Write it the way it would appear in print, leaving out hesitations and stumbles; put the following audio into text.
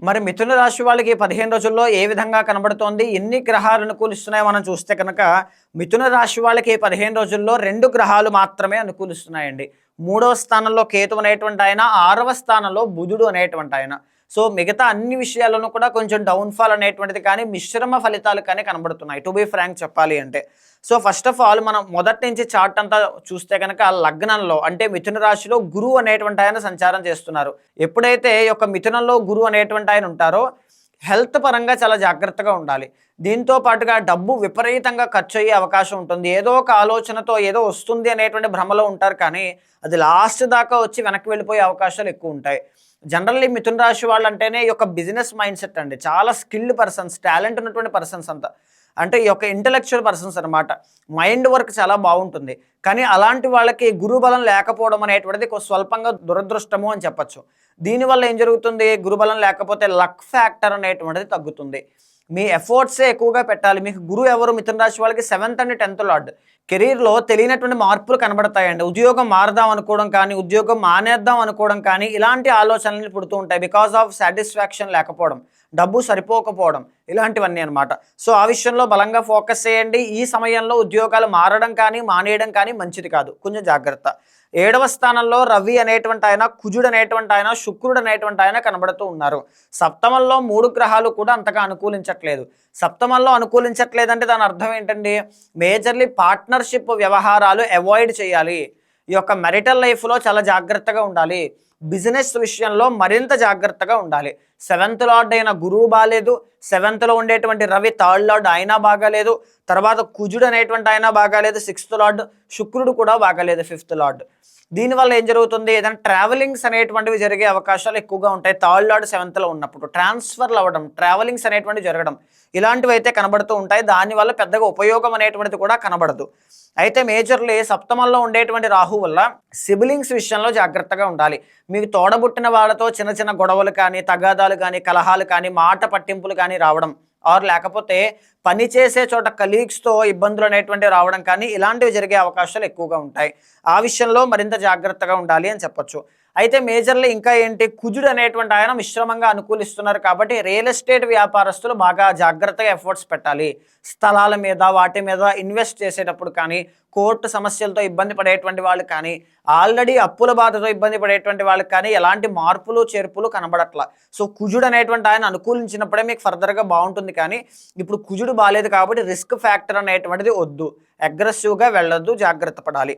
మరి మిథున రాశి వాళ్ళకి 15 రోజుల్లో ఏ విధంగా కనబడుతోంది? ఎన్ని గ్రహాలు అనుకూలిస్తున్నాయో మనం చూస్తే కనుక మిథున రాశి వాళ్ళకి 15 రోజుల్లో 2 గ్రహాలు మాత్రమే అనుకూలిస్తున్నాయండి. 3వ స్థానంలో కేతు అనేటువంటి ఆయన, 6వ స్థానంలో బుధుడు అనేటువంటి ఆయన. సో, మిగతా అన్ని విషయాల్లోనూ కూడా కొంచెం డౌన్‌ఫాల్ అనేటువంటిది కానీ, మిశ్రమ ఫలితాలు కానీ కనబడుతున్నాయి. టు బీ ఫ్రాంక్ చెప్పాలి అంటే. సో, ఫస్ట్ ఆఫ్ ఆల్ మనం మొదటి నుంచి చార్ట్ అంతా చూస్తే గనక లగ్నంలో అంటే మిథున రాశిలో గురువు అనేటువంటి ఆయన సంచారం చేస్తున్నారు. ఎప్పుడైతే ఈ యొక్క మిథునంలో గురువు అనేటువంటి ఆయన ఉంటారో హెల్త్ పరంగా చాలా జాగ్రత్తగా ఉండాలి. దీంతో పాటుగా డబ్బు విపరీతంగా ఖర్చయ్యే అవకాశం ఉంటుంది. ఏదో ఒక ఆలోచనతో ఏదో వస్తుంది అనేటువంటి భ్రమలో ఉంటారు కానీ, అది లాస్ట్ దాకా వచ్చి వెనక్కి వెళ్ళిపోయే అవకాశాలు ఎక్కువుంటాయి. జనరల్లీ మిథున రాశి వాళ్ళంటేనే ఈ యొక్క బిజినెస్ మైండ్ సెట్ అండి. చాలా స్కిల్డ్ పర్సన్స్, టాలెంట్ ఉన్నటువంటి పర్సన్స్ అంతా. అంటే ఈ యొక్క ఇంటలెక్చువల్ పర్సన్స్ అనమాట. మైండ్ వర్క్ చాలా బాగుంటుంది. కానీ అలాంటి వాళ్ళకి గురుబలం లేకపోవడం అనేటువంటిది స్వల్పంగా దురదృష్టము అని చెప్పొచ్చు. దీనివల్ల ఏం జరుగుతుంది? గురుబలం లేకపోతే లక్ ఫ్యాక్టర్ అనేటువంటిది తగ్గుతుంది. మీ ఎఫర్ట్సే ఎక్కువగా పెట్టాలి. మీకు గురువు ఎవరు? మిథున రాశి వాళ్ళకి 7th అండ్ 10th లార్డ్. కెరీర్‌లో తెలియనటువంటి మార్పులు కనబడతాయండి. ఉద్యోగం మారదాం అనుకోవడం కానీ, ఉద్యోగం మానేద్దాం అనుకోవడం కానీ, ఇలాంటి ఆలోచనలు పుడుతూ ఉంటాయి. బికాస్ ఆఫ్ సాటిస్ఫాక్షన్ లేకపోవడం, డబ్బు సరిపోకపోవడం, ఇలాంటివన్నీ అనమాట. సో, ఆ విషయంలో బలంగా ఫోకస్ చేయండి. ఈ సమయంలో ఉద్యోగాలు మారడం కానీ, మానేయడం కానీ మంచిది కాదు. కొంచెం జాగ్రత్త. 7వ స్థానంలో రవి అనేటువంటి ఆయన, కుజుడు అనేటువంటి ఆయన, శుక్రుడు అనేటువంటి ఆయన కనబడుతూ ఉన్నారు. సప్తమంలో 3 గ్రహాలు కూడా అంతగా అనుకూలించట్లేదు. సప్తమంలో అనుకూలించట్లేదంటే దాని అర్థం ఏంటండి? మేజర్లీ పార్ట్నర్‌షిప్ వ్యవహారాలు అవాయిడ్ చేయాలి. ఈ యొక్క మ్యారిటల్ లైఫ్‌లో చాలా జాగ్రత్తగా ఉండాలి. బిజినెస్ విషయంలో మరింత జాగ్రత్తగా ఉండాలి. 7th లార్డ్ అయిన గురువు బాలేదు. 7థ్‌లో ఉండేటువంటి రవి 3rd లార్డ్ ఆయన బాగాలేదు. తర్వాత కుజుడు అనేటువంటి ఆయన బాగాలేదు. 6th lord. శుక్రుడు కూడా బాగాలేదు 5th లార్డ్. దీనివల్ల ఏం జరుగుతుంది? ఏదైనా ట్రావెలింగ్స్ అనేటువంటివి జరిగే అవకాశాలు ఎక్కువగా ఉంటాయి. 3rd లార్డ్ 7థ్‌లో ఉన్నప్పుడు ట్రాన్స్ఫర్లు అవ్వడం, ట్రావెలింగ్స్ అనేటువంటివి జరగడం, ఇలాంటివి అయితే కనబడుతూ ఉంటాయి. దానివల్ల పెద్దగా ఉపయోగం అనేటువంటిది కూడా కనబడదు. అయితే మేజర్లీ సప్తమంలో ఉండేటువంటి రాహు వల్ల సిబ్లింగ్స్ విషయంలో జాగ్రత్తగా ఉండాలి. మీకు తోడబుట్టిన వాళ్ళతో చిన్న చిన్న గొడవలు కానీ, తగాదాలు కానీ, కలహాలు కానీ, మాట పట్టింపులు కానీ రావడం, ఆర్ లేకపోతే పని చేసే చోట కలీగ్స్‌తో ఇబ్బందులు అనేటువంటివి రావడం కానీ, ఇలాంటివి జరిగే అవకాశాలు ఎక్కువగా ఉంటాయి. ఆ విషయంలో మరింత జాగ్రత్తగా ఉండాలి అని చెప్పొచ్చు. అయితే మేజర్లీ ఇంకా ఏంటి? కుజుడు అనేటువంటి ఆయన మిశ్రమంగా అనుకూలిస్తున్నారు కాబట్టి రియల్ ఎస్టేట్ వ్యాపారస్తులు బాగా జాగ్రత్తగా ఎఫర్ట్స్ పెట్టాలి. స్థలాల మీద, వాటి మీద ఇన్వెస్ట్ చేసేటప్పుడు కానీ, కోర్టు సమస్యలతో ఇబ్బంది పడేటువంటి వాళ్ళు కానీ, ఆల్రెడీ అప్పుల బాధతో ఇబ్బంది పడేటువంటి వాళ్ళకి కానీ ఎలాంటి మార్పులు, చేర్పులు కనబడట్ల. సో, కుజుడు అనేటువంటి ఆయన అనుకూలించినప్పుడే మీకు ఫర్దర్‌గా బాగుంటుంది కానీ, ఇప్పుడు కుజుడు బాలేదు కాబట్టి రిస్క్ ఫ్యాక్టర్ అనేటువంటిది వద్దు. అగ్రెసివ్‌గా వెళ్ళొద్దు. జాగ్రత్త పడాలి.